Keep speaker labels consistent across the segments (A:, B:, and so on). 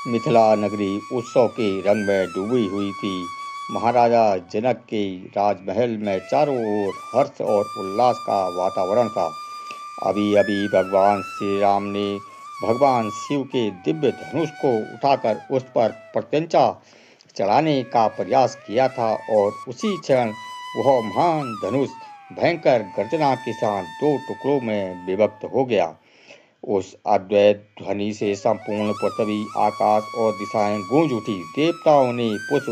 A: मिथिला नगरी उत्सव के रंग में डूबी हुई थी। महाराजा जनक के राजमहल में चारों ओर हर्ष और उल्लास का वातावरण था। अभी अभी भगवान श्री राम ने भगवान शिव के दिव्य धनुष को उठाकर उस पर प्रत्यंचा चढ़ाने का प्रयास किया था और उसी क्षण वह महान धनुष भयंकर गर्जना के साथ दो टुकड़ों में विभक्त हो गया। उस अद्वैत ध्वनि से संपूर्ण पृथ्वी, आकाश और दिशाएं गूंज उठी। देवताओं ने पुष्प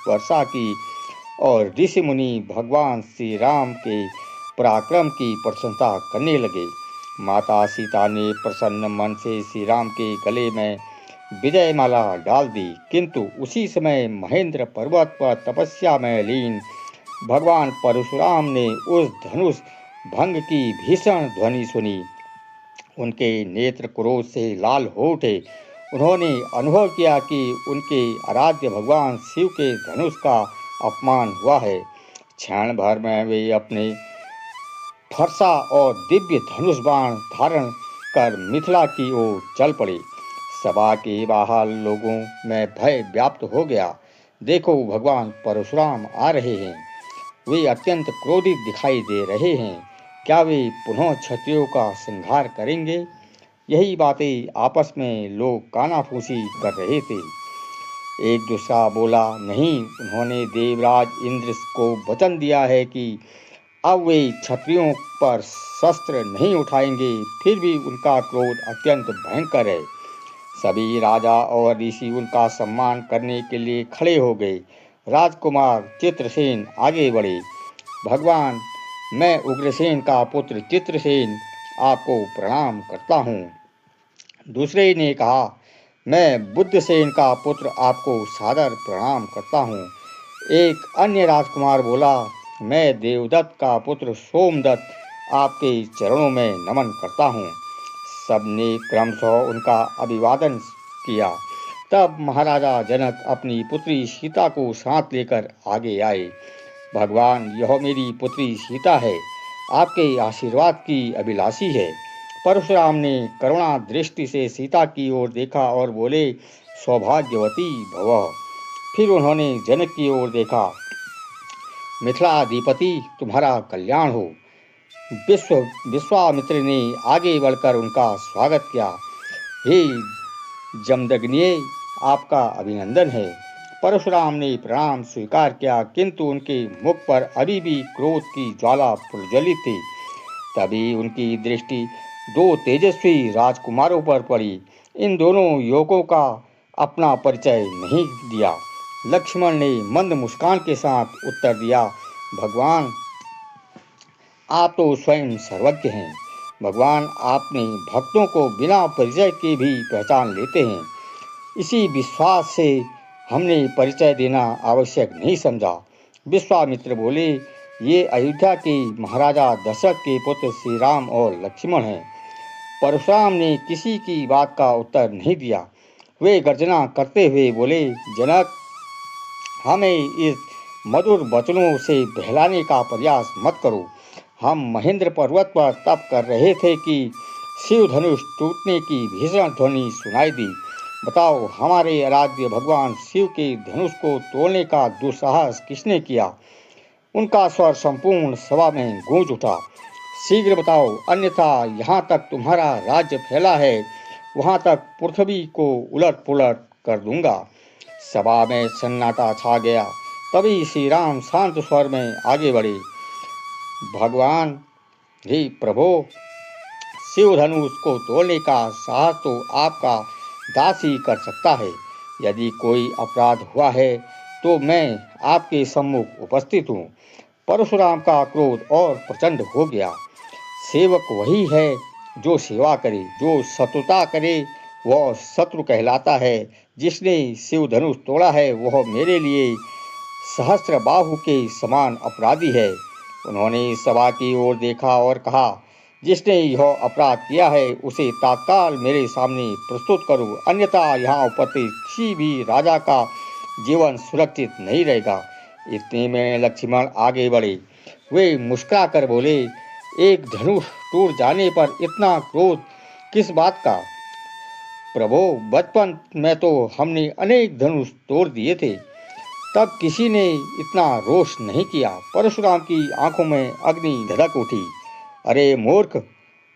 A: वर्षा की और ऋषि मुनि भगवान श्री राम के पराक्रम की प्रशंसा करने लगे। माता सीता ने प्रसन्न मन से श्री राम के गले में विजय माला डाल दी, किंतु उसी समय महेंद्र पर्वत पर तपस्या में लीन भगवान परशुराम ने उस धनुष भंग की भीषण ध्वनि सुनी। उनके नेत्र क्रोध से लाल हो उठे। उन्होंने अनुभव किया कि उनके आराध्य भगवान शिव के धनुष का अपमान हुआ है। क्षण भर में वे अपने फरसा और दिव्य धनुष बाण धारण कर मिथिला की ओर चल पड़े। सभा के बाहर लोगों में भय व्याप्त हो गया। देखो, भगवान परशुराम आ रहे हैं। वे अत्यंत क्रोधित दिखाई दे रहे हैं। क्या वे पुनः क्षत्रियों का संहार करेंगे? यही बातें आपस में लोग कानाफूसी कर रहे थे। एक दूसरा बोला, नहीं, उन्होंने देवराज इंद्र को वचन दिया है कि अब वे क्षत्रियों पर शस्त्र नहीं उठाएंगे। फिर भी उनका क्रोध अत्यंत भयंकर है। सभी राजा और ऋषि उनका सम्मान करने के लिए खड़े हो गए। राजकुमार चित्रसेन आगे बढ़े। भगवान, मैं उग्रसेन का पुत्र चित्रसेन आपको प्रणाम करता हूँ। दूसरे ने कहा, मैं बुद्धसेन का पुत्र आपको सादर प्रणाम करता हूँ। एक अन्य राजकुमार बोला, मैं देवदत्त का पुत्र सोमदत्त आपके चरणों में नमन करता हूँ। सबने क्रमशः उनका अभिवादन किया। तब महाराजा जनक अपनी पुत्री सीता को साथ लेकर आगे आए। भगवान, यह मेरी पुत्री सीता है, आपके आशीर्वाद की अभिलाषी है। परशुराम ने करुणा दृष्टि से सीता की ओर देखा और बोले, सौभाग्यवती भव। फिर उन्होंने जनक की ओर देखा। मिथिलाधिपति, तुम्हारा कल्याण हो। विश्वामित्र ने आगे बढ़कर उनका स्वागत किया। हे जमदग्नि, आपका अभिनंदन है। परशुराम ने प्रणाम स्वीकार किया, किंतु उनके मुख पर अभी भी क्रोध की ज्वाला प्रज्वलित थी। तभी उनकी दृष्टि दो तेजस्वी राजकुमारों पर पड़ी। इन दोनों युवकों का अपना परिचय नहीं दिया। लक्ष्मण ने मंद मुस्कान के साथ उत्तर दिया, भगवान, आप तो स्वयं सर्वज्ञ हैं। भगवान, आपने भक्तों को बिना परिचय के भी पहचान लेते हैं। इसी विश्वास से हमने परिचय देना आवश्यक नहीं समझा। विश्वामित्र बोले, ये अयोध्या के महाराजा दशरथ के पुत्र श्री राम और लक्ष्मण हैं। परशुराम ने किसी की बात का उत्तर नहीं दिया। वे गर्जना करते हुए बोले, जनक, हमें इस मधुर वचनों से बहलाने का प्रयास मत करो। हम महेंद्र पर्वत पर तप कर रहे थे कि शिव धनुष टूटने की भीषण ध्वनि सुनाई दी। बताओ, हमारे आराध्य भगवान शिव के धनुष को तोड़ने का दुस्साहस किसने किया? उनका स्वर संपूर्ण सभा में गूंज उठा। शीघ्र बताओ, अन्यथा यहाँ तक तुम्हारा राज्य फैला है, वहाँ तक पृथ्वी को उलट पुलट कर दूंगा। सभा में सन्नाटा छा गया। तभी श्री राम शांत स्वर में आगे बढ़े। भगवान, हे प्रभो, शिव धनुष को तोड़ने का साहस तो आपका दास ही कर सकता है। यदि कोई अपराध हुआ है तो मैं आपके सम्मुख उपस्थित हूँ। परशुराम का क्रोध और प्रचंड हो गया। सेवक वही है जो सेवा करे, जो शत्रुता करे वह शत्रु कहलाता है। जिसने शिव धनुष तोड़ा है वह मेरे लिए सहस्त्र बाहु के समान अपराधी है। उन्होंने सभा की ओर देखा और कहा, जिसने यह अपराध किया है उसे तत्काल मेरे सामने प्रस्तुत करो, अन्यथा यहाँ उपस्थित किसी भी राजा का जीवन सुरक्षित नहीं रहेगा। इतने में लक्ष्मण आगे बढ़े। वे मुस्कुरा कर बोले, एक धनुष टूट जाने पर इतना क्रोध किस बात का? प्रभो, बचपन में तो हमने अनेक धनुष तोड़ दिए थे, तब किसी ने इतना रोष नहीं किया। परशुराम की आंखों में अग्नि धधक उठी। अरे मूर्ख,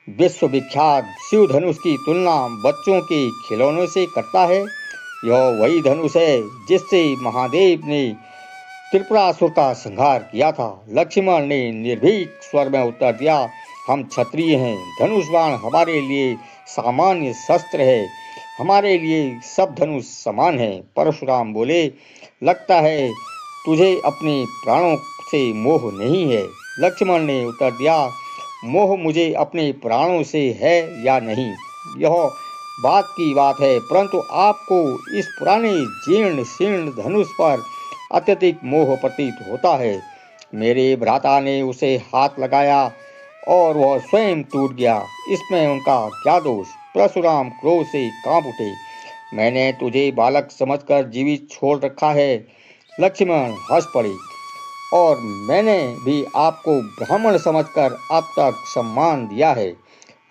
A: विश्वविख्यात शिव धनुष की तुलना बच्चों के खिलौनों से करता है? यह वही धनुष है जिससे महादेव ने त्रिपुरासुर का संहार किया था। लक्ष्मण ने निर्भीक स्वर में उत्तर दिया, हम क्षत्रिय हैं, धनुष बाण हमारे लिए सामान्य शस्त्र है, हमारे लिए सब धनुष समान है। परशुराम बोले, लगता है तुझे अपने प्राणों से मोह नहीं है। लक्ष्मण ने उत्तर दिया, मोह मुझे अपने प्राणों से है या नहीं, यह बात की बात है, परंतु आपको इस पुराने जीर्ण शीर्ण धनुष पर अत्यधिक मोह प्रतीत होता है। मेरे भ्राता ने उसे हाथ लगाया और वह स्वयं टूट गया, इसमें उनका क्या दोष? परशुराम क्रोध से कांप उठे। मैंने तुझे बालक समझकर जीवित छोड़ रखा है। लक्ष्मण हंस पड़े, और मैंने भी आपको ब्राह्मण समझकर अब तक सम्मान दिया है।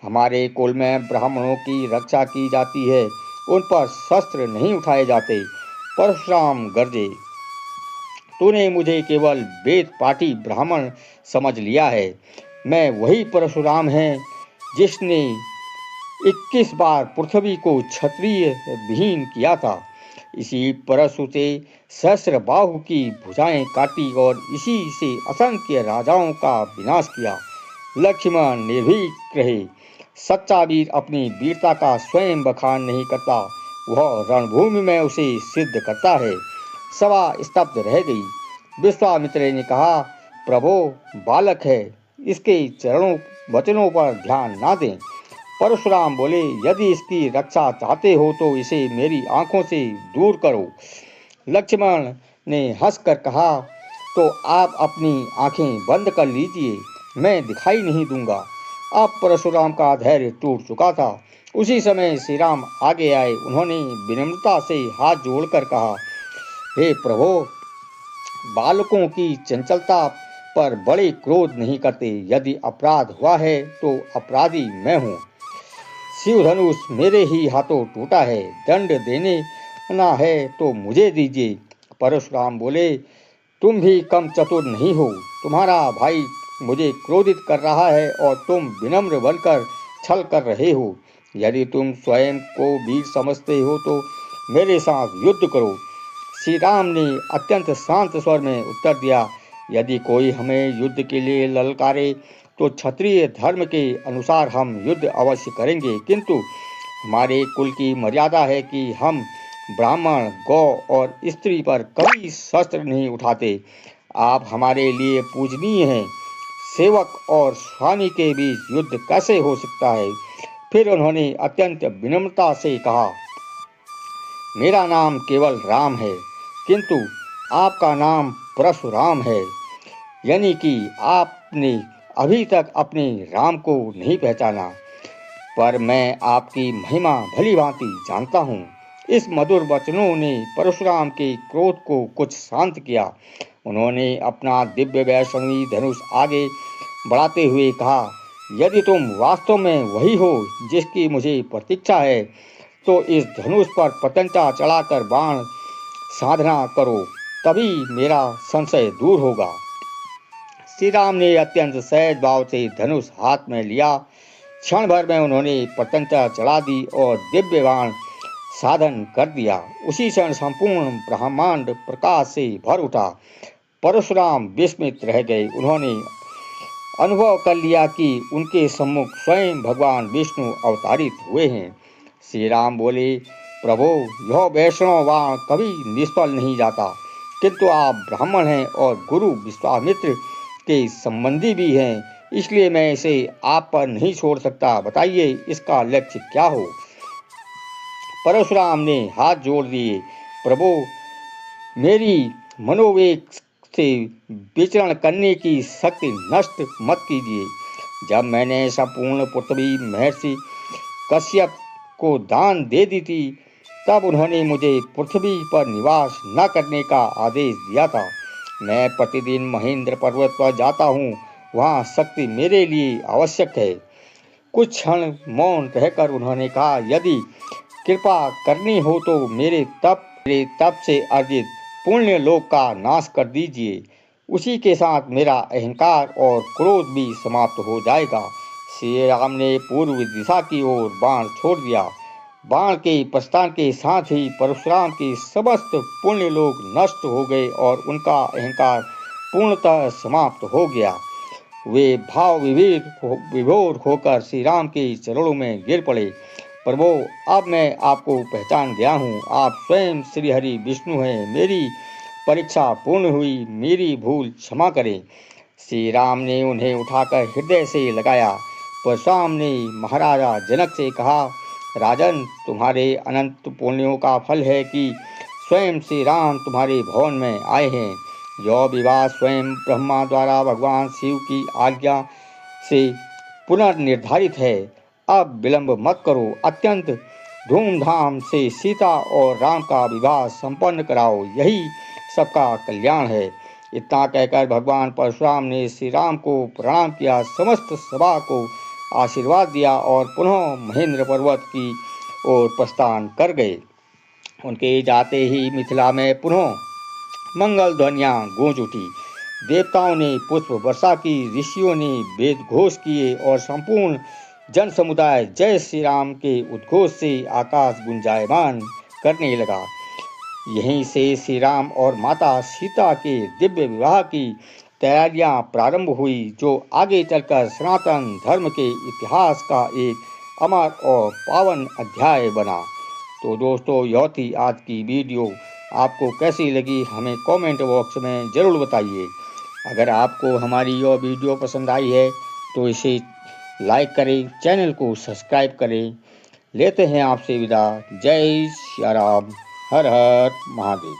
A: हमारे कुल में ब्राह्मणों की रक्षा की जाती है, उन पर शस्त्र नहीं उठाए जाते। परशुराम गरजे, तूने मुझे केवल वेद पाठी ब्राह्मण समझ लिया है। मैं वही परशुराम है जिसने 21 बार पृथ्वी को क्षत्रिय विहीन किया था। इसी परशु से सहस्र बाहु की भुजाएं काटी और इसी से असंख्य राजाओं का विनाश किया। लक्ष्मण निर्भीक रहे। सच्चा वीर अपनी वीरता का स्वयं बखान नहीं करता, वह रणभूमि में उसे सिद्ध करता है। सभा स्तब्ध रह गई। विश्वामित्र ने कहा, प्रभो, बालक है, इसके चरणों वचनों पर ध्यान ना दें। परशुराम बोले, यदि इसकी रक्षा चाहते हो तो इसे मेरी आंखों से दूर करो। लक्ष्मण ने हंसकर कहा, तो आप अपनी आंखें बंद कर लीजिए, मैं दिखाई नहीं दूंगा। अब परशुराम का धैर्य टूट चुका था। उसी समय श्री राम आगे आए। उन्होंने विनम्रता से हाथ जोड़कर कहा, हे प्रभो, बालकों की चंचलता पर बड़े क्रोध नहीं करते। यदि अपराध हुआ है तो अपराधी मैं हूँ। शिव धनुष मेरे ही हाथों टूटा है, दंड देने ना है तो मुझे दीजिए। परशुराम बोले, तुम भी कम चतुर नहीं हो। तुम्हारा भाई मुझे क्रोधित कर रहा है और तुम विनम्र बनकर छल कर रहे हो। यदि तुम स्वयं को वीर समझते हो तो मेरे साथ युद्ध करो। श्री राम ने अत्यंत शांत स्वर में उत्तर दिया, यदि कोई हमें युद्ध के लिए ललकारे तो क्षत्रिय धर्म के अनुसार हम युद्ध अवश्य करेंगे, किंतु हमारे कुल की मर्यादा है कि हम ब्राह्मण, गौ और स्त्री पर कभी शस्त्र नहीं उठाते। आप हमारे लिए पूजनीय हैं। सेवक और स्वामी के बीच युद्ध कैसे हो सकता है? फिर उन्होंने अत्यंत विनम्रता से कहा, मेरा नाम केवल राम है, किंतु आपका नाम परशुराम है, यानी कि आपने अभी तक अपने राम को नहीं पहचाना। पर मैं आपकी महिमा भली भांति जानता हूँ। इस मधुर वचनों ने परशुराम के क्रोध को कुछ शांत किया। उन्होंने अपना दिव्य वैष्णवी धनुष आगे बढ़ाते हुए कहा, यदि तुम वास्तव में वही हो जिसकी मुझे प्रतीक्षा है तो इस धनुष पर पतंगा चढ़ाकर बाण साधना करो, तभी मेरा संशय दूर होगा। श्री राम ने अत्यंत सहज भाव से धनुष हाथ में लिया। क्षण भर में उन्होंने पतंगा चढ़ा दी और दिव्य बाण साधन कर दिया। उसी क्षण संपूर्ण ब्रह्मांड प्रकाश से भर उठा। परशुराम विस्मित रह गए। उन्होंने अनुभव कर लिया कि उनके सम्मुख स्वयं भगवान विष्णु अवतारित हुए हैं। श्री राम बोले, प्रभो, यह वैष्णव बाण कभी निष्फल नहीं जाता, किंतु आप ब्राह्मण हैं और गुरु विश्वामित्र के संबंधी भी हैं, इसलिए मैं इसे आप पर नहीं छोड़ सकता। बताइए इसका लक्ष्य क्या हो? परशुराम ने हाथ जोड़ दिए, प्रभु, मेरी मनोवेग से विचरण करने की शक्ति नष्ट मत कीजिए। जब मैंने संपूर्ण पृथ्वी महर्षि कश्यप को दान दे दी थी, तब उन्होंने मुझे पृथ्वी पर निवास न करने का आदेश दिया था। मैं प्रतिदिन महेंद्र पर्वत पर जाता हूँ, वहाँ शक्ति मेरे लिए आवश्यक है। कुछ क्षण मौन रहकर उन्होंने कहा, यदि कृपा करनी हो तो मेरे तप से अर्जित पुण्य लोक का नाश कर दीजिए। उसी के साथ मेरा अहंकार और क्रोध भी समाप्त हो जाएगा। श्री राम ने पूर्व दिशा की ओर बाण छोड़ दिया। बाण के प्रस्थान के साथ ही परशुराम के समस्त पुण्य लोग नष्ट हो गए और उनका अहंकार पूर्णतः समाप्त हो गया। वे भाव विभोर होकर श्री राम के चरणों में गिर पड़े। प्रभु, अब मैं आपको पहचान गया हूँ। आप स्वयं श्री हरि विष्णु हैं। मेरी परीक्षा पूर्ण हुई, मेरी भूल क्षमा करें। श्री राम ने उन्हें उठाकर हृदय से लगाया। परशुराम ने महाराजा जनक से कहा, राजन, तुम्हारे अनंत पुण्यों का फल है कि स्वयं श्री राम तुम्हारे भवन में आए हैं। यह विवाह स्वयं ब्रह्मा द्वारा भगवान शिव की आज्ञा से पुनर्निर्धारित है। अब विलंब मत करो, अत्यंत धूमधाम से सीता और राम का विवाह संपन्न कराओ, यही सबका कल्याण है। इतना कहकर भगवान परशुराम ने श्री राम को प्रणाम किया, समस्त सभा को आशीर्वाद दिया और पुनः महेंद्र पर्वत की ओर प्रस्थान कर गए। उनके जाते ही मिथिला में पुनः मंगल ध्वनियाँ गूंज उठी। देवताओं ने पुष्प वर्षा की, ऋषियों ने वेद घोष किए और संपूर्ण जन समुदाय जय श्री राम के उद्घोष से आकाश गुंजायमान करने लगा। यहीं से श्री राम और माता सीता के दिव्य विवाह की तैयारियां प्रारंभ हुई, जो आगे चलकर सनातन धर्म के इतिहास का एक अमर और पावन अध्याय बना। तो दोस्तों, यह थी आज की वीडियो। आपको कैसी लगी हमें कमेंट बॉक्स में ज़रूर बताइए। अगर आपको हमारी यह वीडियो पसंद आई है तो इसे लाइक करें, चैनल को सब्सक्राइब करें। लेते हैं आपसे विदा। जय श्री राम, हर हर महादेव।